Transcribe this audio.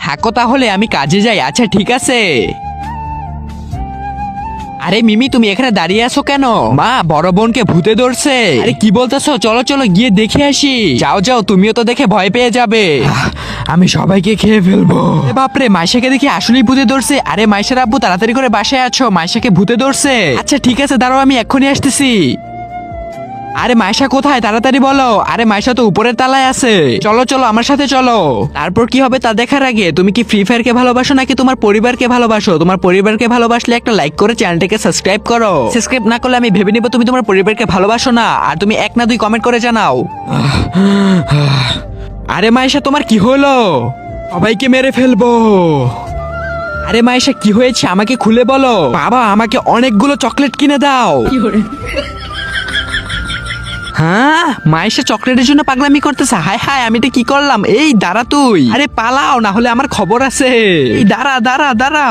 থাকো তাহলে, আমি কাজে যাই। আচ্ছা ঠিক আছে। আরে মিমি, তুমি এখানে দাঁড়িয়ে আছো কেন? মা, বড় বোনকে ভূতে ধরছে। আরে কি বলতেছো? চলো চলো গিয়ে দেখে আসি। যাও যাও, তুমিও তো দেখে ভয় পেয়ে যাবে। আমি সবাইকে খেয়ে ফেলবো। বাপরে, মাইশাকে দেখি আসলেই ভূতে ধরছে। আরে মাইশার আব্বু, তাড়াতাড়ি করে বাসায় আছো, মাইশাকে ভূতে ধরছে। আচ্ছা ঠিক আছে, দাঁড়াও, আমি এক্ষুনি আসতেছি। আরে মাইশা কোথায়? তাড়াতাড়ি বলো। আরে মাইশা তো উপরের তলায় আছে। চলো চলো, আমার সাথে চলো। তারপর কি হবে তা দেখার আগে তুমি কি ফ্রি ফায়ারকে ভালোবাসো নাকি তোমার পরিবারকে ভালোবাসো? তোমার পরিবারকে ভালোবাসলে একটা লাইক করে চ্যানেলটাকে সাবস্ক্রাইব করো। সাবস্ক্রাইব না করলে আমি ভেবে নিব তুমি তোমার পরিবারকে ভালোবাসো না। আর তুমি 1 না 2 কমেন্ট করে জানাও। আরে মাইশা, তোমার কি হলো? সবাইকে মেরে ফেলবো। আরে মাইশা, কি হয়েছে আমাকে খুলে বলো। বাবা, আমাকে অনেকগুলো চকলেট কিনে দাও। হ্যাঁ, মায়েশা চকলেটের জন্য পাগলামি করতেছে। হায় হায়, আমি এটা কি করলাম? এই দাঁড়া তুই। আরে পালাও, না হলে আমার খবর আছে। এই দাঁড়া দাঁড়া দাঁড়া।